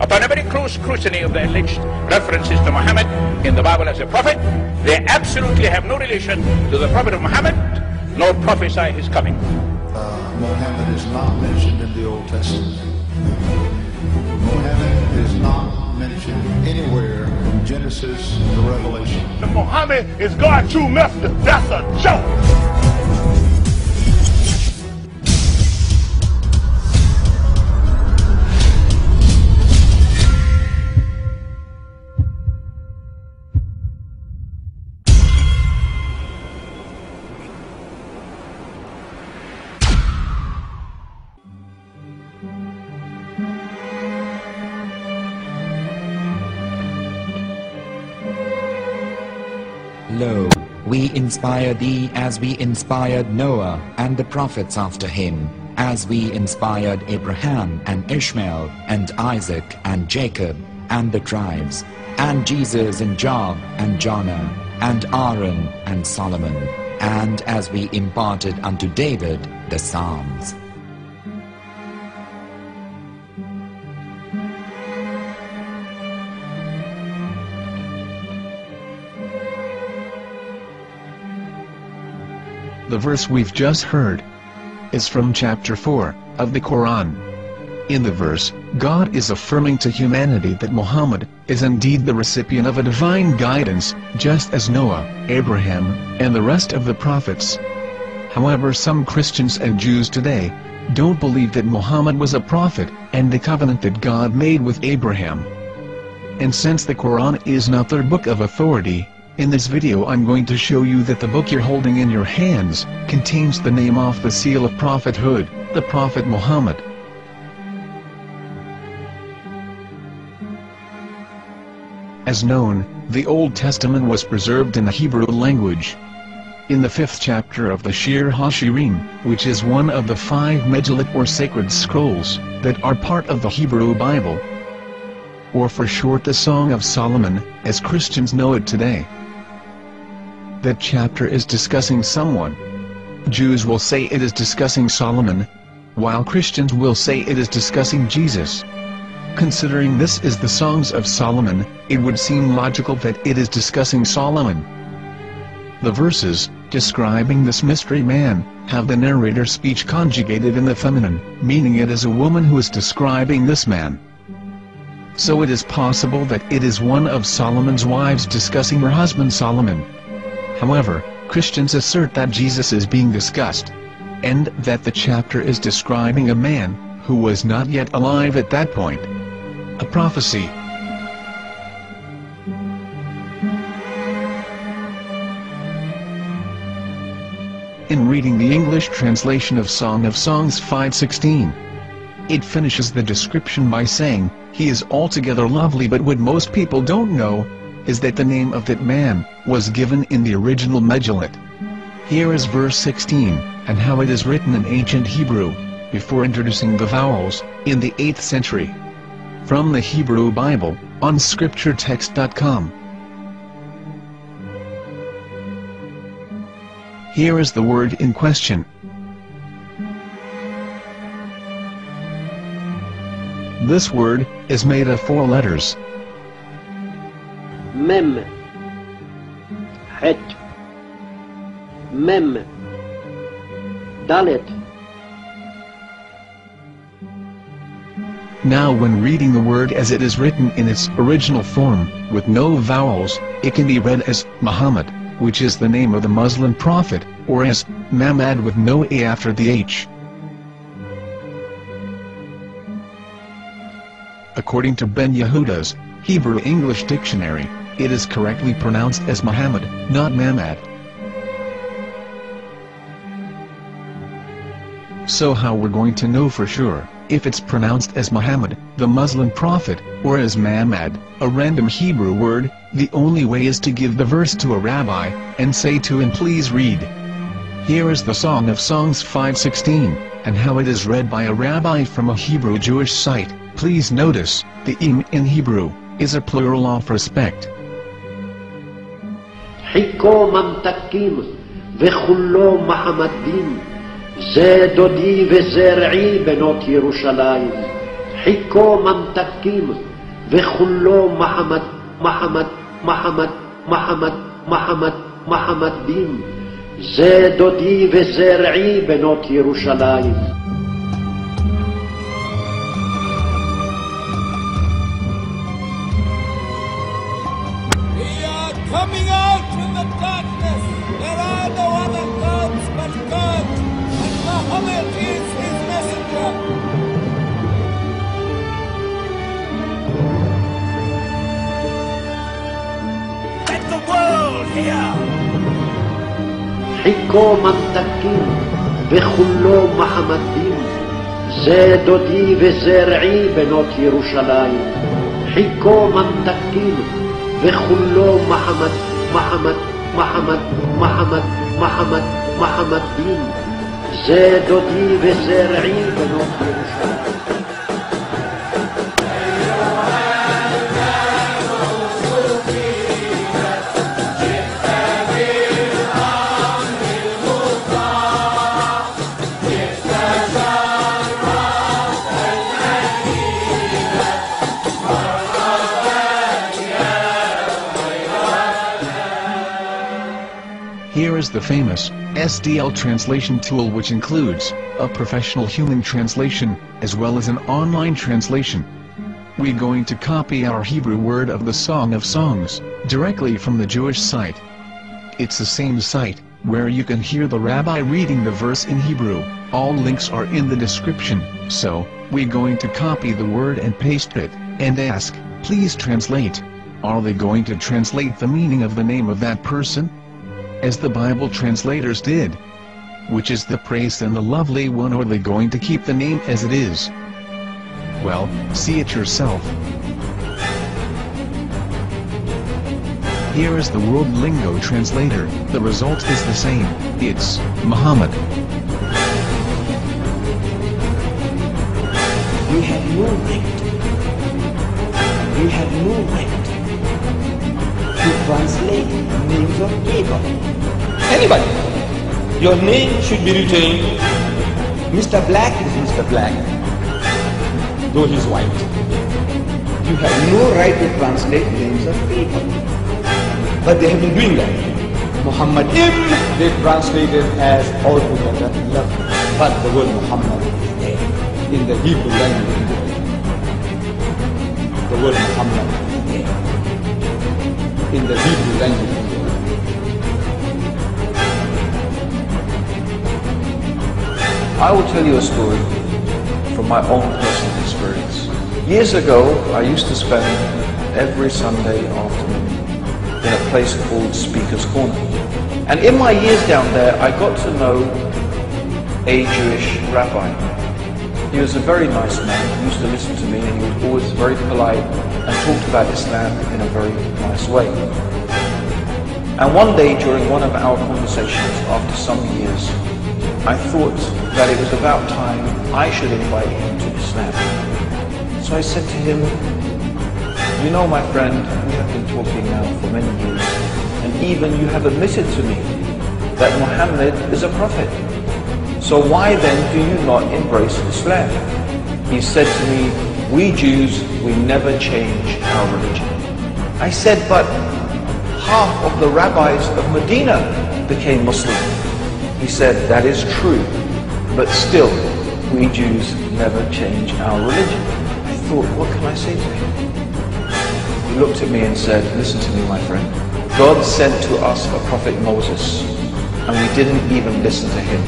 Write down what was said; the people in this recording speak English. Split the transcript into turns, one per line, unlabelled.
Upon a very close scrutiny of the alleged references to Muhammad in the Bible as a prophet, they absolutely have no relation to the prophet of Muhammad, nor prophesy his coming.
Muhammad is not mentioned in the Old Testament. Muhammad is not mentioned anywhere from Genesis to Revelation.
Muhammad is God's true messenger. That's a joke.
Lo, we inspire thee as we inspired Noah and the prophets after him, as we inspired Abraham and Ishmael and Isaac and Jacob and the tribes, and Jesus and Job and Jonah and Aaron and Solomon, and as we imparted unto David the Psalms.
The verse we've just heard is from chapter 4 of the Quran. In the verse, God is affirming to humanity that Muhammad is indeed the recipient of a divine guidance, just as Noah, Abraham, and the rest of the prophets. However, some Christians and Jews today don't believe that Muhammad was a prophet and the covenant that God made with Abraham. And since the Quran is not their book of authority, in this video I'm going to show you that the book you're holding in your hands contains the name off the seal of prophethood, the Prophet Muhammad. As known, the Old Testament was preserved in the Hebrew language. In the 5th chapter of the Shir HaShirim, which is one of the 5 Megillat or sacred scrolls that are part of the Hebrew Bible, or for short the Song of Solomon, as Christians know it today. That chapter is discussing someone. Jews will say it is discussing Solomon, while Christians will say it is discussing Jesus. Considering this is the Songs of Solomon, it would seem logical that it is discussing Solomon. The verses, describing this mystery man, have the narrator's speech conjugated in the feminine, meaning it is a woman who is describing this man. So it is possible that it is one of Solomon's wives discussing her husband Solomon. However, Christians assert that Jesus is being discussed, and that the chapter is describing a man who was not yet alive at that point. A prophecy. In reading the English translation of Song of Songs 5:16, it finishes the description by saying, "He is altogether lovely," but what most people don't know is that the name of that man was given in the original Megillat. Here is verse 16, and how it is written in ancient Hebrew, before introducing the vowels, in the 8th century. From the Hebrew Bible, on scripturetext.com. Here is the word in question. This word is made of 4 letters.
Mem, Het, Mem, Dalet.
Now when reading the word as it is written in its original form, with no vowels, it can be read as Muhammad, which is the name of the Muslim prophet, or as Muhammad with no A after the H. According to Ben Yehuda's Hebrew English Dictionary, it is correctly pronounced as Muhammad, not Muhammad. So how we're going to know for sure if it's pronounced as Muhammad, the Muslim prophet, or as Muhammad, a random Hebrew word? The only way is to give the verse to a rabbi, and say to him, "Please read." Here is the Song of Songs 5:16, and how it is read by a rabbi from a Hebrew Jewish site. Please notice, the im in Hebrew is a plural of respect.
חיכו ממתקים וכולו מחמדים, זה דודי וזרעי בנות ירושלים. חיכו ממתקים וכולו מחמד, מחמד, מחמד, מחמד, מחמד, מחמד דין. זה דודי וזה רעי בנות ירושלים.
Coming out from the darkness, there are no other gods but God, and Muhammad is his messenger. Let the world hear.
חיכו ממתקים וכולו מחמדים, זה דודי וזה רעי בנות ירושלים. חיכו ממתקים וכולו מחמד, מחמד, מחמד, מחמד, מחמד, מחמד דין. זה דודי וזה רעי בנות ירושלים.
Here is the famous SDL translation tool, which includes a professional human translation as well as an online translation. We're going to copy our Hebrew word of the Song of Songs directly from the Jewish site. It's the same site where you can hear the rabbi reading the verse in Hebrew. All links are in the description, so we're going to copy the word and paste it and ask, please translate. Are they going to translate the meaning of the name of that person, as the Bible translators did? Which is the praised and the lovely one, or are they going to keep the name as it is? Well, see it yourself. Here is the World Lingo Translator. The result is the same. It's Muhammad.
We have no right. We have no right to translate names of people. Anybody. Your name should be retained. Mr. Black is Mr. Black, though he's white. You have no right to translate names of people. But they have been doing that. Muhammad they translated as altogether lovely. But the word Muhammad is there in the Hebrew language. The word Muhammad is there in the Hebrew language.
I will tell you a story from my own personal experience. Years ago, I used to spend every Sunday afternoon in a place called Speaker's Corner. And in my years down there, I got to know a Jewish rabbi. He was a very nice man. He used to listen to me, and he was always very polite and talked about Islam in a very nice way. And one day during one of our conversations after some years, I thought that it was about time I should invite him to Islam. So I said to him, you know, my friend, we have been talking now for many years, and even you have admitted to me that Muhammad is a prophet. So why then do you not embrace Islam? He said to me, we Jews, we never change our religion. I said, but half of the rabbis of Medina became Muslim. He said, that is true, but still, we Jews never change our religion. I thought, what can I say to him? He looked at me and said, listen to me, my friend. God sent to us a prophet Moses, and we didn't even listen to him.